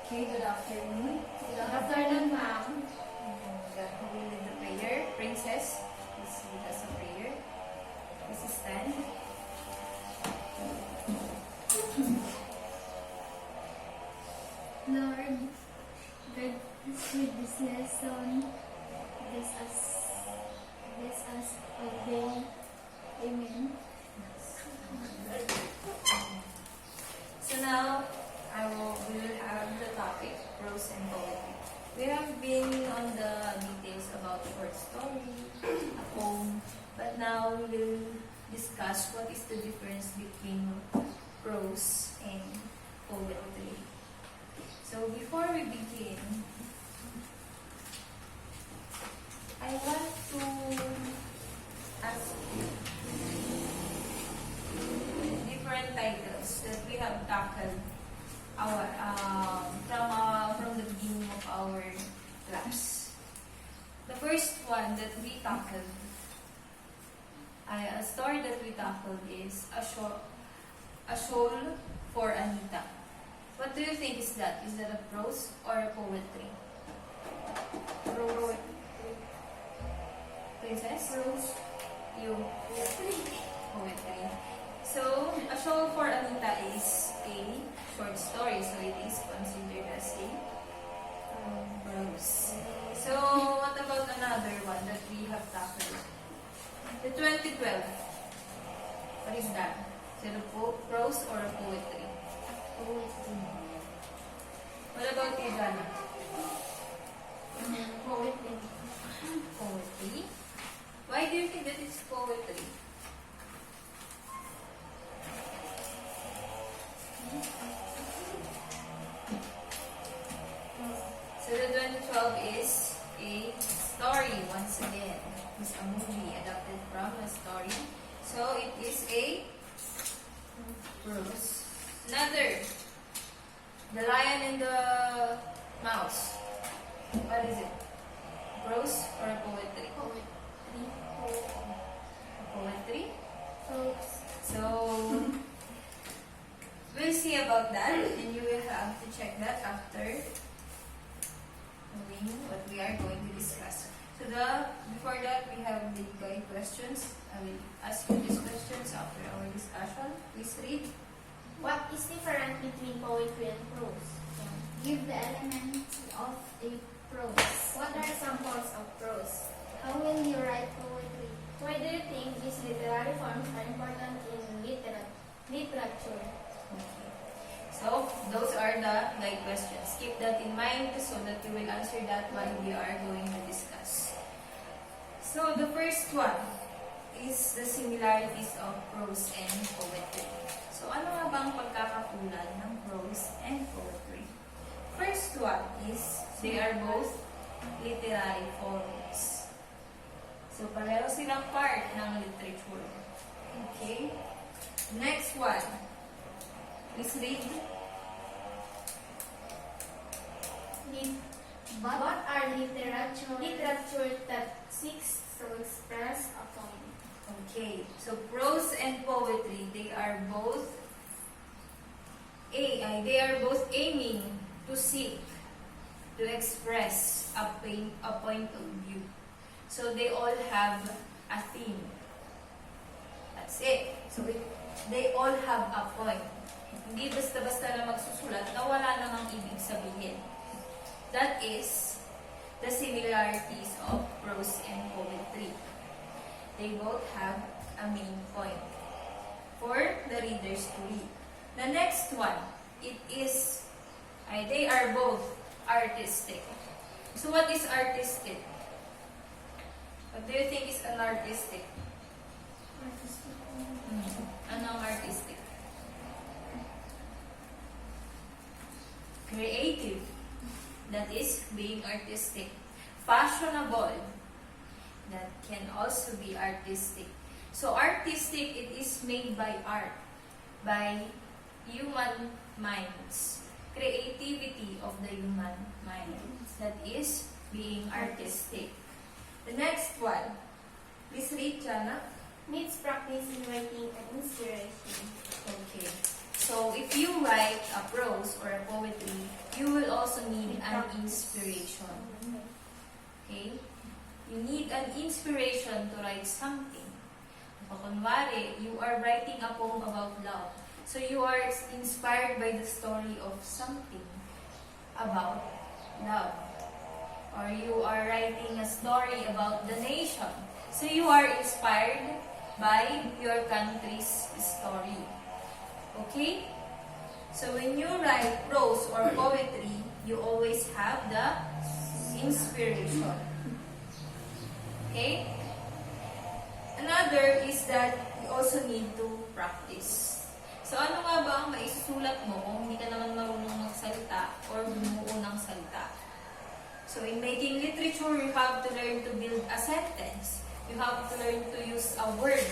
Okay, good afternoon. Good afternoon, ma'am. Who will lead the prayer? Princess, please lead us a prayer. Please stand. Lord, guide us with this lesson. Bless us all day. Amen. So now, we will have the topic, prose and poetry. We have been on the details about short story, a poem, but now we will discuss what is the difference between prose and poetry. So before we begin, I want to ask you different titles that we have tackled from the beginning of our class. The first one that we tackled, a story that we tackled is A Shawl for Anita. What do you think is that? Is that a prose or a poetry? Prose. Princess? Prose. You? Poetry. So, A Shawl for Anita is a short story, so it is considered as a prose. So, what about another one that we have tackled? The 2012. What is that? Is it a prose or a poetry? Poetry. What about you, Jana? Poetry. Poetry? Why do you think that it's poetry? So the 2012 is a story once again. It's a movie adapted from a story. So it is a prose. Another, The Lion and the Mouse. What is it? Prose or a poetry? Poetry? Prose. So we'll see about that, and you will have to check that after knowing what we are going to discuss. So before that, we have the guide questions. I will ask you these questions after our discussion. Please read. What is different between poetry and prose? Give the elements of a prose. What are samples of prose? How will you write poetry? Why do you think these literary forms are important in literature? Okay. So those are the guide questions. Keep that in mind so that you will answer that while we are going to discuss. So the first one is the similarities of prose and poetry. So ano nga bang pagkakatulad ng prose and poetry? First one is they are both literary forms. So pareho silang part ng literature. Okay? Next one. Please read. What are literature that seeks to express a point? Okay, so prose and poetry, they are both aiming to seek to express a point of view. So they all have a theme. That's it. So they all have a point. Hindi basta-basta na magsusulat na wala namang ibig sabihin. That is the similarities of prose and poetry. They both have a main point for the readers to read. The next one, they are both artistic. So what is artistic? What do you think is an artistic? Ano ang artistic? Creative. That is being artistic. Fashionable. That can also be artistic. So artistic, it is made by art, by human minds. Creativity of the human mind. That is being artistic. The next one. Please read, Jana. Needs practice in writing and inspiration. Okay. So if you write a prose or a poetry, you will also need an inspiration. Okay? You need an inspiration to write something. So, kunwari, you are writing a poem about love. So, you are inspired by the story of something about love. Or you are writing a story about the nation. So, you are inspired by your country's story. Okay? So, when you write prose or poetry, you always have the inspiration. Okay? Another is that you also need to practice. So, ano nga ba ang maisusulat mo kung hindi ka naman marunong magsalita or bumuo ng salita? So, in making literature, you have to learn to build a sentence. You have to learn to use a word.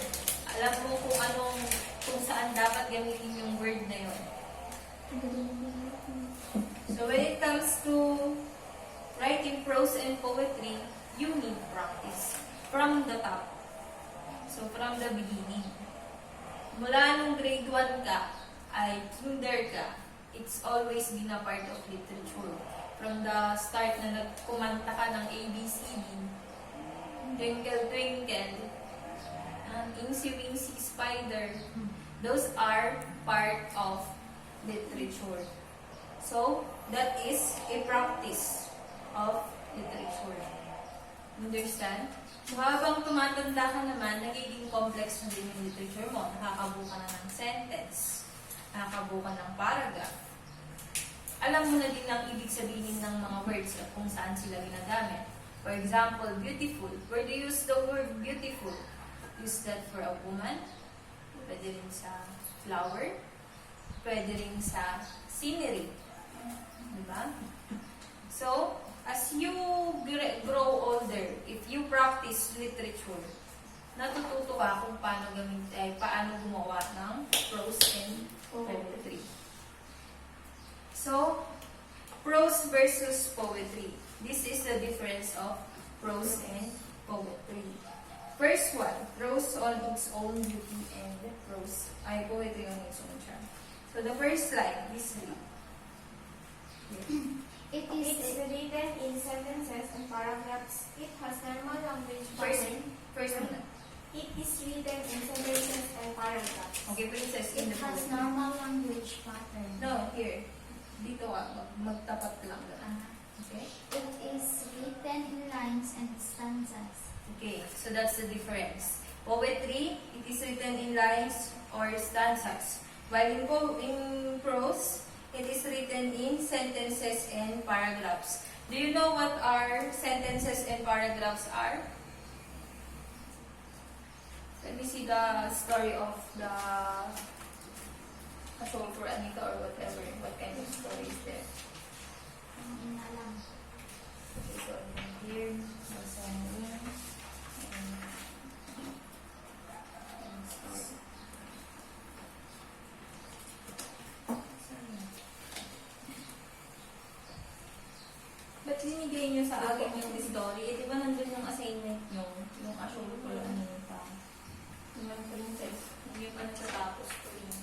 Alam mo kung saan dapat gamitin yung word na yun. So, when it comes to writing prose and poetry, you need practice from the top. So, from the beginning. Mula nung grade 1 ka, ay kinder ka, it's always been a part of literature. From the start na nagkumanta ka ng ABCD, Twinkle, Twinkle, Incy, Wincy, Spider, those are part of literature. So, that is a practice of literature. Understand? So, habang tumatanda ka naman, nagiging complex na din yung literature mo. Nakakabuo ka na ng sentence. Nakakabuo ka ng paragraph. Alam mo na din ang ibig sabihin ng mga words at kung saan sila ginagamit. For example, beautiful. Where do you use the word beautiful? Use that for a woman. Pwede rin sa flower. Pwede rin sa scenery. Diba? So, as you grow older, if you practice literature, natututo ka kung paano gumawa ng prose and poetry. So, prose versus poetry. This is the difference of prose and poetry. First one, prose on its own beauty and poetry on its own charm. So, the first line, this read. It is written in sentences and paragraphs. It has normal language pattern. First one. It is written in sentences and paragraphs. Okay, princess, It in the has poetry. normal language pattern. No, here. Dito ka, magtapat lang. Okay? It is written in lines and stanzas. Okay, so that's the difference. Poetry, it is written in lines or stanzas. While in prose, it is written in sentences and paragraphs. Do you know what our sentences and paragraphs are? Let me see the story of the A Soul for Anita or whatever. What kind of story is there? Ang ina lang. Okay, so here, Rosalie, and story. Ba't binigay niyo sa akin yung story? Eh, di ba nandun yung assignment niyo? Yung A Soul for Anita. Yung princess. Hindi pa natatapos ko yun.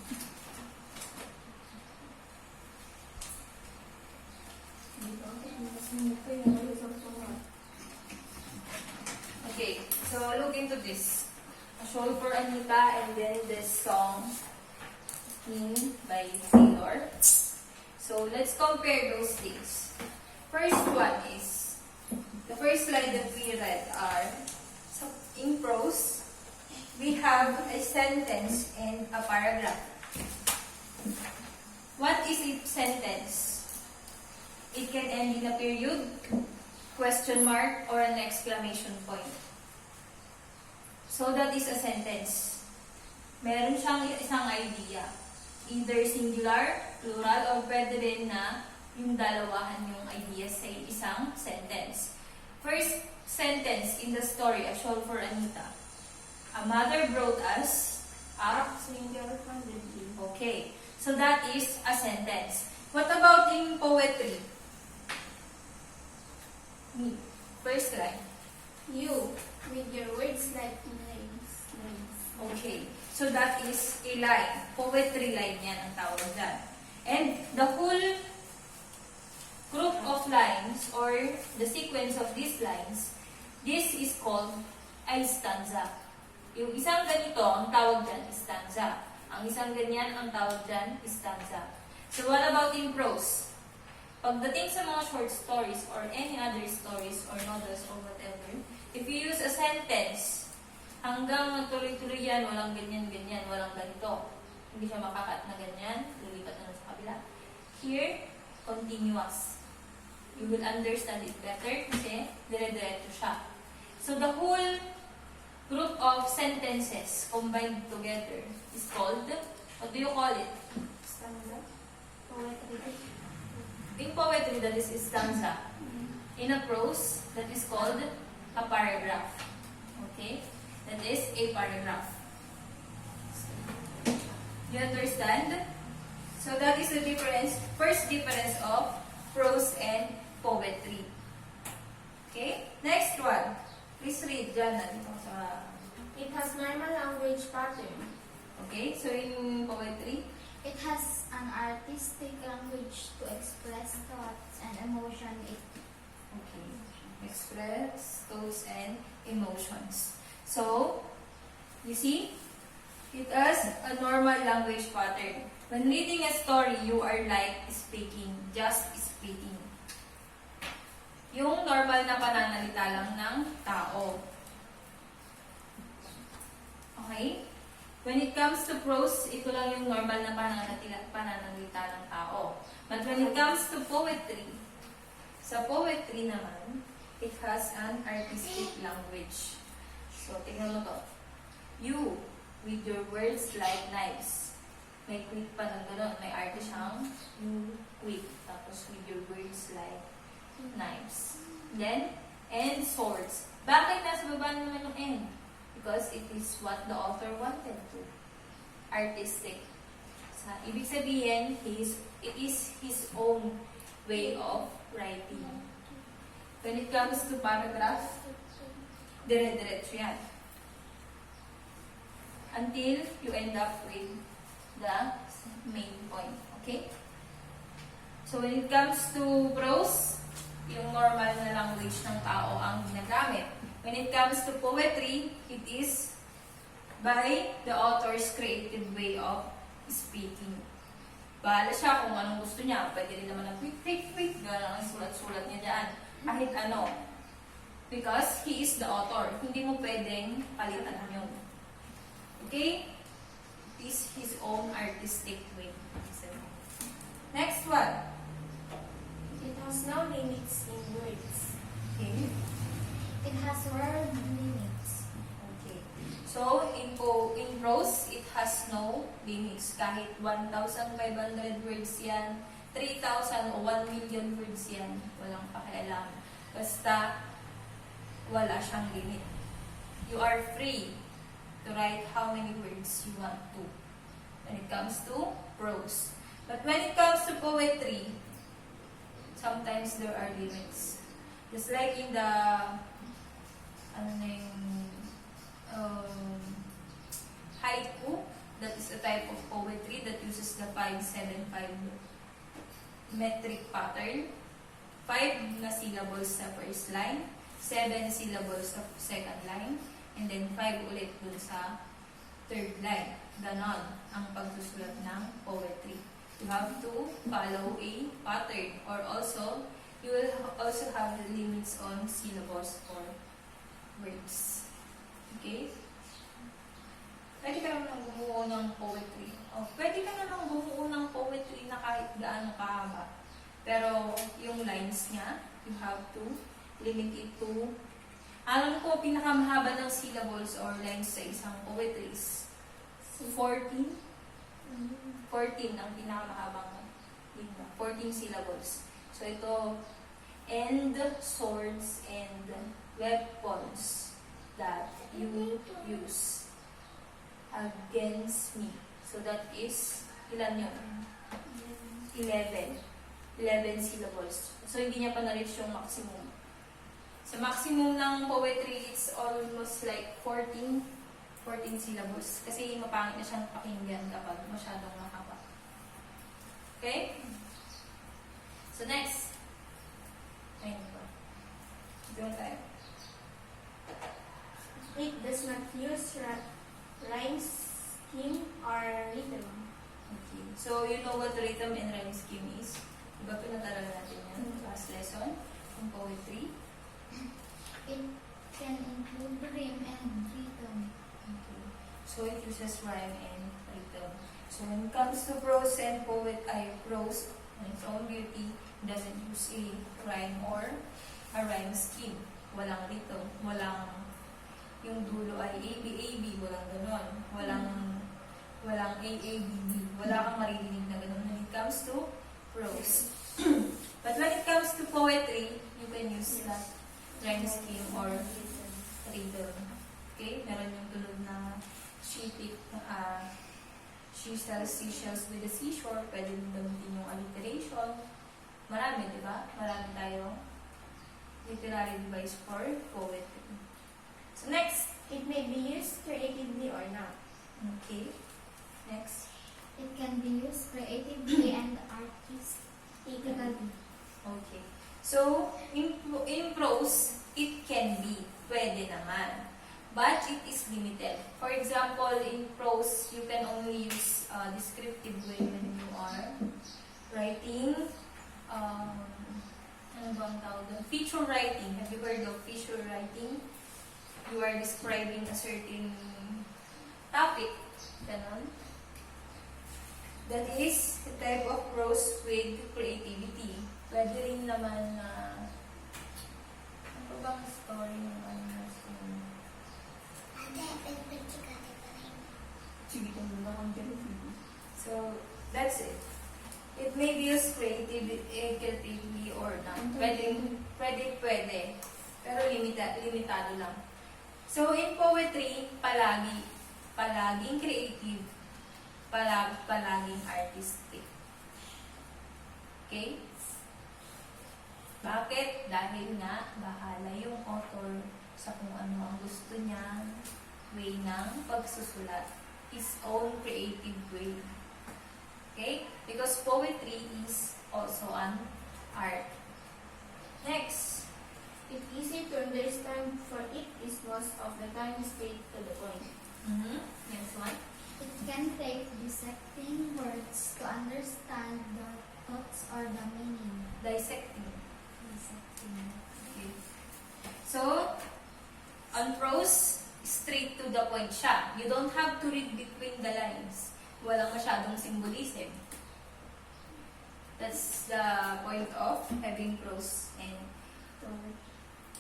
Okay, so look into this. A Soul for Anita and then this song by Taylor. So let's compare those things. First one is, the first line that we read are, so in prose, we have a sentence and a paragraph. What is a sentence? It can end in a period, question mark, or an exclamation point. So that is a sentence. Meron siyang isang idea. Either singular, plural, or pwede rin na yung dalawahan yung idea sa isang sentence. First sentence in the story, A Shawl for Anita. A mother brought us a single from the dream. Okay, so that is a sentence. What about in poetry? Me. First line. You, with your words like names. Okay, so that is a line. Poetry line yan ang tawag dyan. And the whole group lines or the sequence of these lines, this is called a stanza. Yung isang ganito, ang tawag dyan is stanza. Ang isang ganyan, ang tawag dyan is stanza. So what about in prose? Pagdating sa mga short stories or any other stories or novels or whatever, if you use a sentence, hanggang tuloy-tuloy yan, walang ganyan-ganyan, walang ganito. Hindi siya makakat na ganyan, lilipat na sa kabila. Here, continuous. You will understand it better kasi dire-diretso siya. So the whole group of sentences combined together is called, what do you call it? Stanza. Poetry. In poetry, that is stanza. In a prose, that is called a paragraph. Okay? That is a paragraph. You understand? So that is the difference, first difference of prose and poetry. Okay? Next one. Please read dyan. Dito sa... It has normal language pattern. Okay? So in poetry, It has an artistic language to express thoughts and emotion. okay, express thoughts and emotions. So, you see, it has a normal language pattern. When reading a story, you are like speaking, just speaking. Yung normal na pananalita lang ng tao. Okay? When it comes to prose, ito lang yung normal na pananalita ng tao. But when it comes to poetry, sa poetry naman, it has an artistic language. So, tingnan mo to. You, with your words like knives. May quit pa ng gano'n. May arte siyang you quit. Tapos with your words like knives. Then, and swords. Bakit nasa baba naman yung end? Because it is what the author wanted to. Artistic. So, ibig sabihin, it is his own way of writing. When it comes to paragraph, dire-diretso yan. Until you end up with the main point. Okay? So, when it comes to prose, yung normal na language ng tao ang ginagamit. When it comes to poetry, it is by the author's creative way of speaking. Bahala siya kung anong gusto niya. Pwede rin naman ng quick. Gano'n ang sulat-sulat niya dyan. Kahit ano. Because he is the author. Hindi mo pwedeng palitan yun. Okay? It is his own artistic way. Next one. It has no limits in words. Okay. It has word limits. Okay. So, in prose, it has no limits. Kahit 1,500 words yan, 3,000 o 1 million words yan, walang pakialam. Basta, wala siyang limit. You are free to write how many words you want to when it comes to prose. But when it comes to poetry, sometimes there are limits. Just like in the haiku, that is a type of poetry that uses the 5-7-5 metric pattern. 5 na syllables sa first line, 7 syllables sa second line, and then 5 ulit dun sa third line. Ganon ang pagsusulat ng poetry. You have to follow a pattern, or also, you will also have the limits on syllables or words. Okay? Pwede ka naman bumuo ng poetry. Pwede ka naman bumuo ng poetry na kahit gaano kahaba. Pero yung lines niya, you have to limit it to... Alam ko, pinakamahaba ng syllables or lines sa isang poetry is 14. 14 ang pinakamahabang lingua. 14 syllables. So ito, and swords and weapons that you use against me. So that is, ilan yun? 11. 11 syllables. So hindi niya pa na-reach yung maximum. Sa maximum ng poetry, it's almost like 14 syllables. Kasi mapangit na siyang pakinggan kapag masyadong mahaba. Okay? So next. Ay, Yung time. It does not use rhyme scheme or rhythm. Okay. So, you know what rhythm and rhyme scheme is? Diba pinag-aral natin yan last lesson in poetry? It can include rhyme and rhythm. Okay. So, it uses rhyme and rhythm. So, when it comes to prose and prose, in its own beauty, doesn't use a rhyme or a rhyme scheme. Walang rhythm. Walang yung dulo ay A-B, walang ganon. Walang A-A-B-B. Wala kang maririnig na ganon when it comes to prose. But when it comes to poetry, you can use that rhyme scheme or rhythm. Okay? Meron yung tulad na she sells seashells with the seashore. Pwede din gamitin yung alliteration. Marami, di ba? Marami tayong literary device for poetry. So next. It may be used creatively or not. Okay. Next. It can be used creatively and artistically. Okay. So, in prose, it can be. Pwede naman. But it is limited. For example, in prose, you can only use descriptive way when you are writing, ano ba ang tawag doon? Feature writing. Have you heard of feature writing? You are describing a certain topic. Ganon. That is the type of prose with creativity. Pwede rin naman na ano bang story ng ano na sige kung muna kong creativity. So, that's it. It may be used creatively or not. Pwede. Pero limitado lang. So, in poetry, palaging creative, palaging artistic. Okay? Bakit? Dahil nga, bahala yung author sa kung ano ang gusto niya, way ng pagsusulat. His own creative way. Okay? Because poetry is also an art. Next. It's easy to understand for it is most of the time straight to the point. Next one. It can take dissecting words to understand the thoughts or the meaning. Dissecting. Dissecting. Okay. So, on prose, straight to the point siya. You don't have to read between the lines. Walang masyadong symbolism. That's the point of having prose and poetry.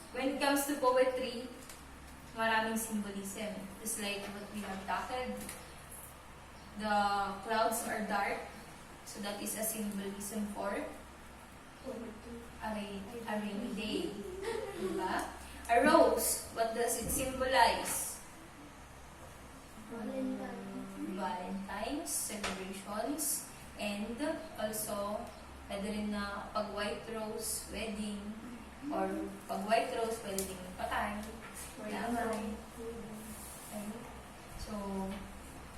When it comes to poetry, maraming symbolism. Just like what we have tackled. The clouds are dark, so that is a symbolism for a rainy day. Diba? A rose, what does it symbolize? Valentine's, celebrations, and also, pwede rin na pag white rose, wedding, or pag white rose, pwede din patay, lamay. Okay? So,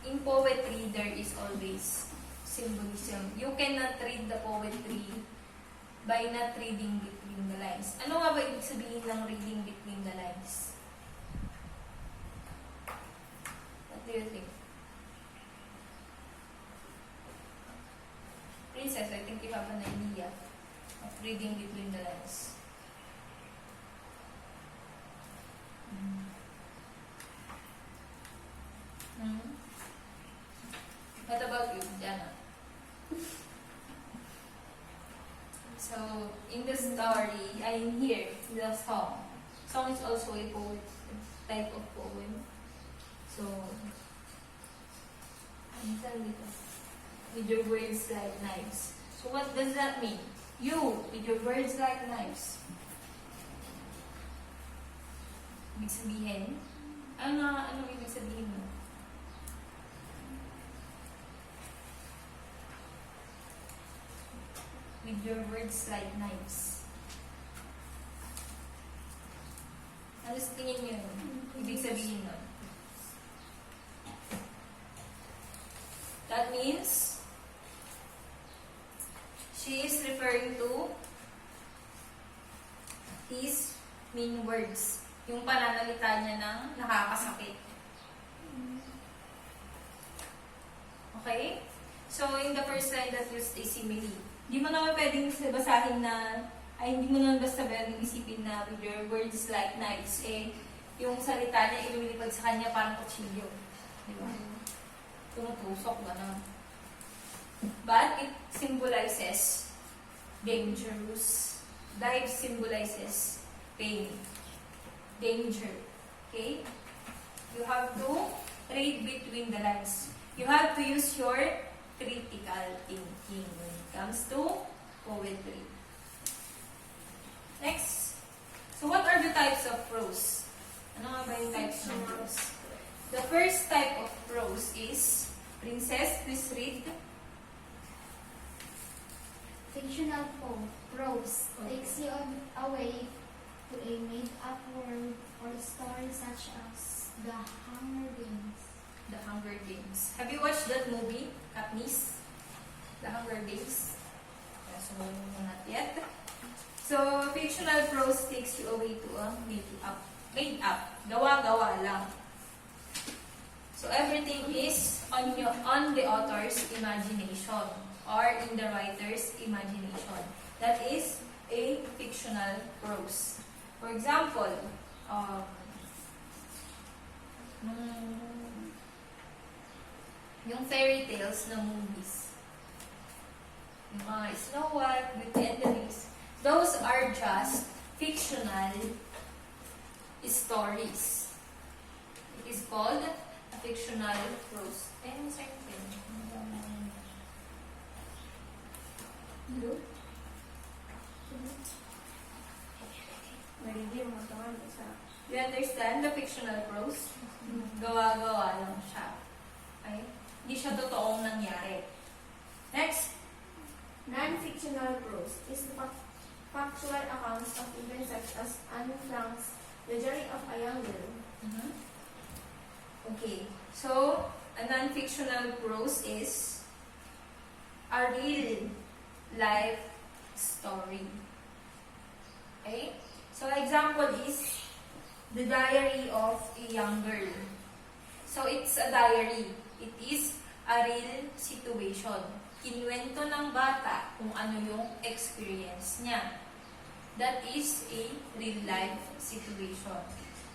in poetry, there is always symbolism. You cannot read the poetry by not reading between the lines. Ano nga ba ibig sabihin ng reading between the lines? What do you think? Princess, I think you have an idea of reading between the lines. What about you, Jana? So, in the story, in here, the song. Song is also a type of poem. So, with your words like knives. So, what does that mean? You, with your words like knives. Ibig sabihin, ano ibig sabihin mo? With your words like knives. Ano sa tingin nyo? Ibig sabihin nun? That means, she is referring to his mean words. Yung pananalita niya ng nakakasakit. Okay? So, in the first line that used a simile. Hindi mo naman pwedeng basahin na, hindi mo naman basta pwedeng isipin na with your words like knives, yung salita niya ililipad sa kanya parang kutsilyo. Di ba? Tumutusok, gano'n. But it symbolizes dangerous. Dive symbolizes pain. Danger. Okay? You have to read between the lines. You have to use your critical thinking when it comes to poetry. Next. So what are the types of prose? Ano nga ba yung types ng prose? The first type of prose is, Princess, please read. Fictional prose takes you away to a made-up world or story such as The Hunger Games. The Hunger Games. Have you watched that movie, Katniss? The Hunger Games? Yeah, so, not yet. So, fictional prose takes you away to a made up. Gawa-gawa lang. So, everything is on the author's imagination or in the writer's imagination. That is a fictional prose. For example, yung fairy tales na movies. Yung mga Snow White, Beauty and the Beast. Those are just fictional stories. It is called a fictional prose. And certain. Hello? You understand the fictional prose? Gawa-gawa lang siya. Okay? Hindi siya totoong nangyari. Next. Non-fictional prose is the factual accounts of events such as Anne Frank's The Journey of a Young Girl. Okay. So, a non-fictional prose is a real life story. Okay? So, example is The Diary of a Young Girl. So, it's a diary. It is a real situation. Kinuwento ng bata kung ano yung experience niya. That is a real life situation.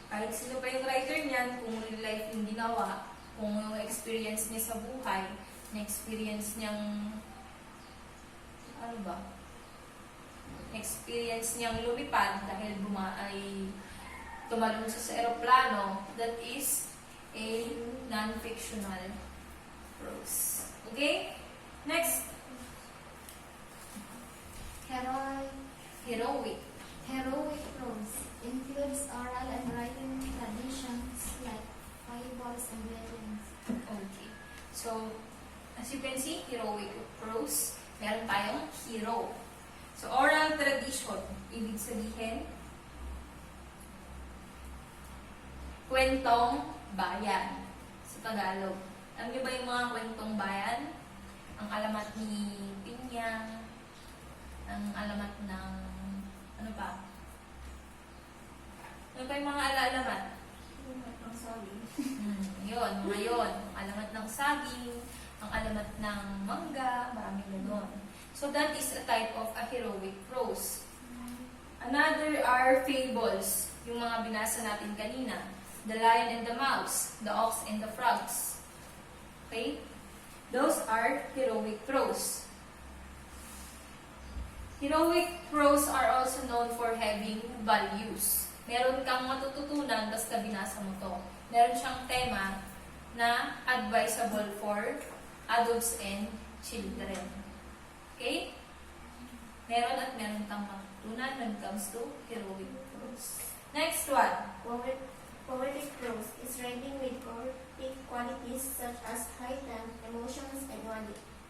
Kahit sino pa yung writer niyan, kung real life yung ginawa, kung yung experience niya sa buhay, na experience niyang, ano ba? Experience niyang lumipad dahil tumalon sa aeroplano, that is a non-fictional prose. Okay? Next. Heroic. Heroic prose includes oral and written traditions like fables and legends. Okay. So, as you can see, heroic prose, meron tayong hero. So, oral tradition, ibig sabihin, kwentong bayan sa Tagalog. Alam niyo ba yung mga kwentong bayan? Ang alamat ni Pinyang, ang alamat ng, ano pa? Ano pa yung mga alamat? Ang sabi. Yun, mga yun. Ang alamat ng saging, ang alamat ng mangga, maraming gano'n. So that is a type of a heroic prose. Another are fables, yung mga binasa natin kanina. The Lion and the Mouse, The Ox and the Frogs. Okay? Those are heroic prose. Heroic prose are also known for having values. Meron kang matututunan basta binasa mo to. Meron siyang tema na advisable for adults and children. Okay? Meron at meron kang matutunan when it comes to heroic prose. Next one. Poetic prose is writing with poetic qualities such as heightened emotions and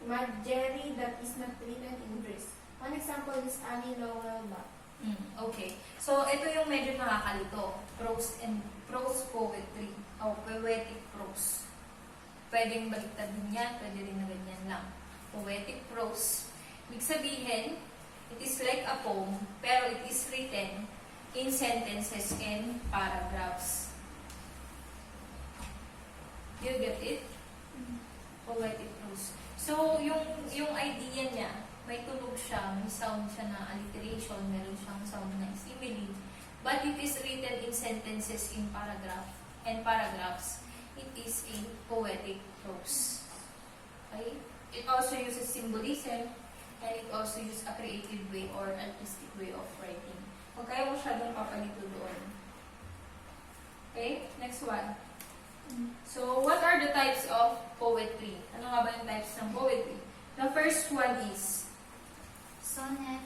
imagery that is not written in verse. One example is Annie Lowell Buck. Okay. So, ito yung medyo nakakalito. Prose and prose poetry. O, poetic prose. Pwedeng baliktad din yan, pwede rin na ganyan lang. Poetic prose. Ibig sabihin, it is like a poem, pero it is written in sentences and paragraphs. Do you get it? Poetic prose. So, yung idea niya, may tunog siya, may sound siya na alliteration, meron siyang sound na simile, but it is written in sentences in paragraphs. It is a poetic prose. Okay? It also uses symbolism, and it also uses a creative way or artistic way of writing. Huwag kayo masyadong papalito doon. Okay? Next one. So, what are the types of poetry? Ano nga ba yung types ng poetry? The first one is Sonnet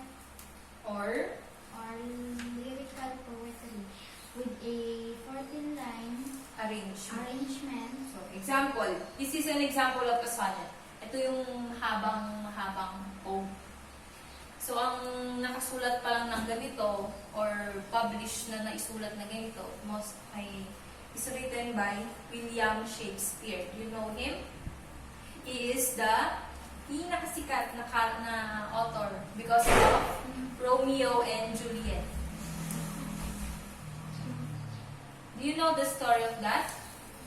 or or lyrical poetry with a 14-line arrangement. arrangement. So, example. This is an example of a sonnet. Ito yung habang poem. So, ang nakasulat pa lang ng ganito or published na naisulat na ganito, most ay is written by William Shakespeare. You know him? He is the pinakasikat na author because of Romeo and Juliet. Do you know the story of that?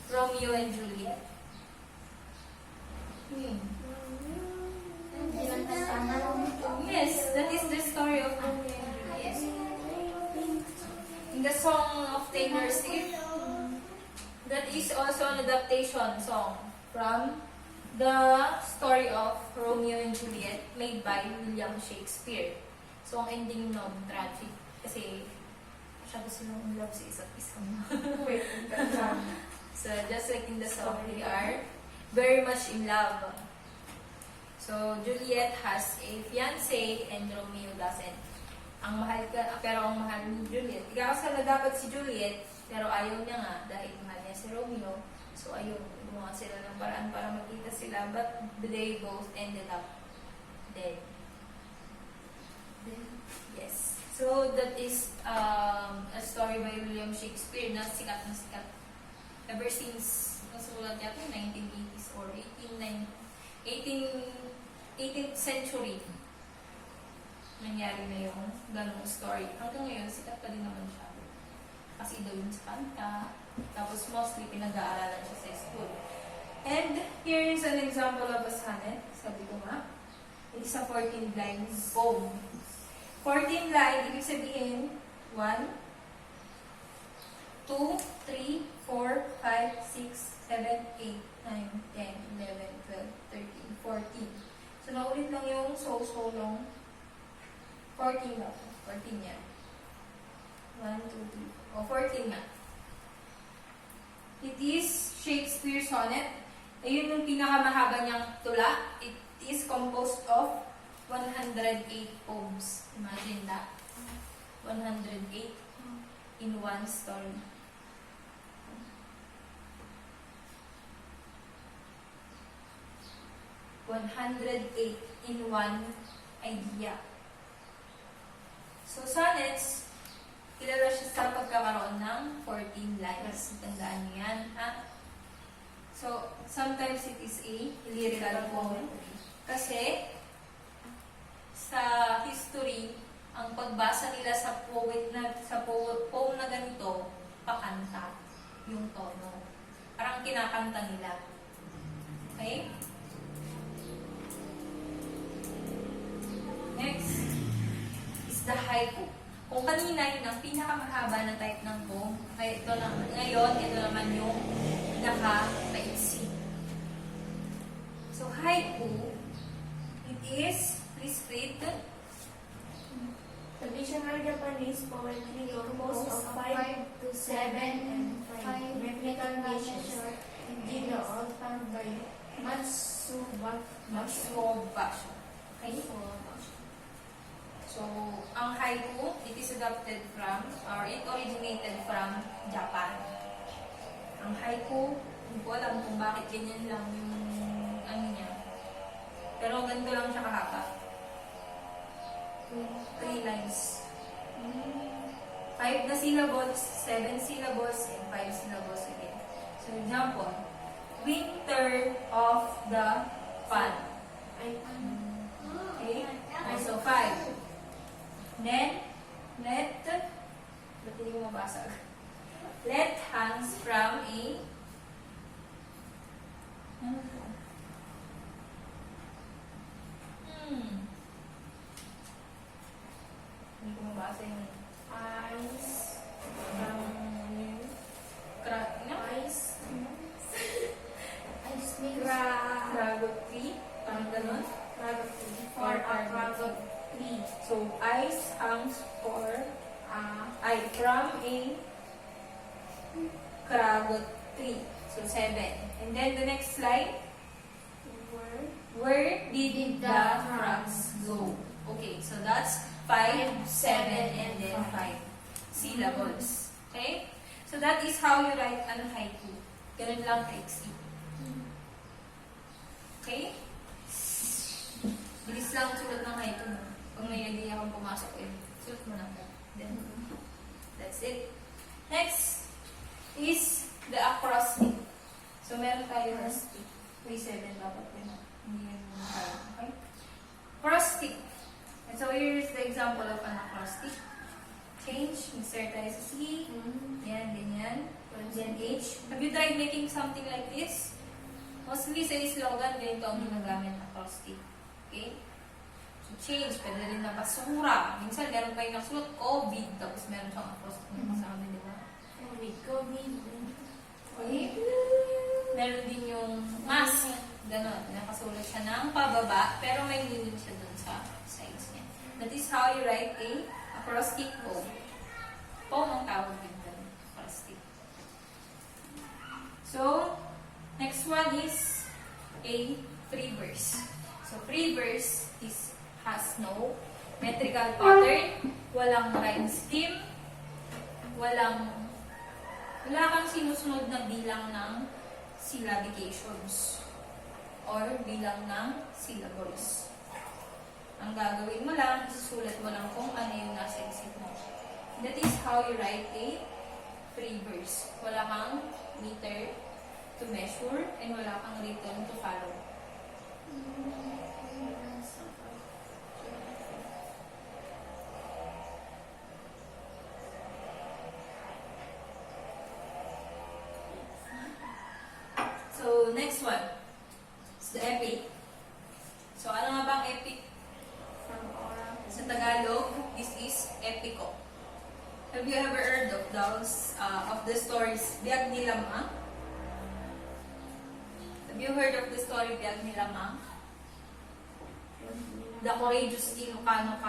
Romeo and Juliet. Yes, that is the story of Romeo and Juliet. In the song of Taylor Swift, that is also an adaptation song from the story of Romeo and Juliet made by William Shakespeare. So, ang ending nun, tragic. Kasi, masyado silang in love sa isa't isa. Wait, So, just like in the song, they are very much in love. So, Juliet has a fiancé and Romeo doesn't. Pero ang mahal ni Juliet. Ikakasal na dapat si Juliet, pero ayaw niya nga dahil mahal niya si Romeo. So, ayun, gumawa sila ng paraan para magkita sila. But they both ended up dead. Yes. So, that is a story by William Shakespeare na sikat ever since nasulat yata 1980s or 18th century. Nangyari na yung ganong story. Hanggang ngayon, sikat pa din naman siya. Kasi daw yun sa kanta. Tapos mostly pinag-aaralan siya sa school. And here is an example of a sonnet. Sabi ko nga, it is a 14-line poem. 14 line, ibig sabihin, 1, 2, 3, 4, 5, 6, 7, 8, 9, 10, 11, 12, 13, 14. So, naulit lang yung so long. 14 lang. 14 yan. 1, 2, 3, 14 na. It is Shakespeare sonnet. Ayun yung pinakamahaba niyang tula. It is composed of 108 poems. Imagine that. 108 in one story. in one idea. So, sonnets, kilala siya sa pagkakaroon ng 14 lines. Tandaan niyo yan, ha? So, sometimes it is a lyrical poem. Kasi, sa history, ang pagbasa nila sa poem na ganito, pakanta yung tono. Parang kinakanta nila. Okay? Next is the haiku. Kung kanina yun ang pinakamahaba na type ng poem, kaya ito naman, ngayon, ito naman yung pinaka-maiksi. So, haiku, it is, please read. Traditional Japanese poetry composed of 5 to 7 and 5 replical measures, generated by Matsuobashi. Okay? So, ang haiku, it is adapted from, or it originated from Japan. Ang haiku, hindi ko alam kung bakit ganyan lang yung ano niya. Pero ganito lang siya kahaba. 3 lines. 5 na syllables, 7 syllables, and 5 syllables again. So, example, Winter of the Pan. Okay? So, 5. Then, let Ba't hindi mo mabasag? Let hangs from a... Ano to? Hindi ko mabasa yung... Eyes. Ice. Ice makes Dragon tree. Parang ganun. Dragon tree. For a dragon tree. So, ice hangs for... from a... Dragon tree. So, 7. And then the next slide. Where did the frogs go? Okay, so that's 5, 7, and then 5 syllables. Okay? So that is how you write an haiku. Ganun lang text. Okay? Bilis lang sulat ng haiku mo. Pag may idea kang pumasok sulat mo na po. Then, that's it. Next is the acrostic. So meron tayo na 3-7 dapat yun. Hindi yun tayo. Okay? Acrostic. And so here's the example of an acrostic. Change. Insert tayo sa C. Yan, ganyan. Then H. Have you tried making something like this? Mostly sa slogan, ganito ang ginagamit acrostic. Okay? So change. Pwede rin na basura. Minsan, meron kayo nasulat COVID. Tapos meron siyang acrostic na kasama, di ba? COVID. Okay? Meron din yung mask. Ganon. Nakasulat siya ng pababa, pero may meaning siya dun sa sides niya. That is how you write a acrostic poem. Poem ang tawag din dun. Acrostic. So, next one is a free verse. So, free verse has no metrical pattern, walang rhyme scheme, wala kang sinusunod na bilang ng syllabications or bilang ng syllables. Ang gagawin mo lang, isusulat mo lang kung ano yung nasa isip mo. That is how you write a free verse. Wala kang meter to measure and wala kang rhythm to follow. So, next one is the epic. So, ano nga bang epic? From oral. Sa Tagalog, this is epiko. Have you ever heard of those, of the stories, Biag ni Lamang? Have you heard of the story, Biag ni Lamang? The courageous Ilocano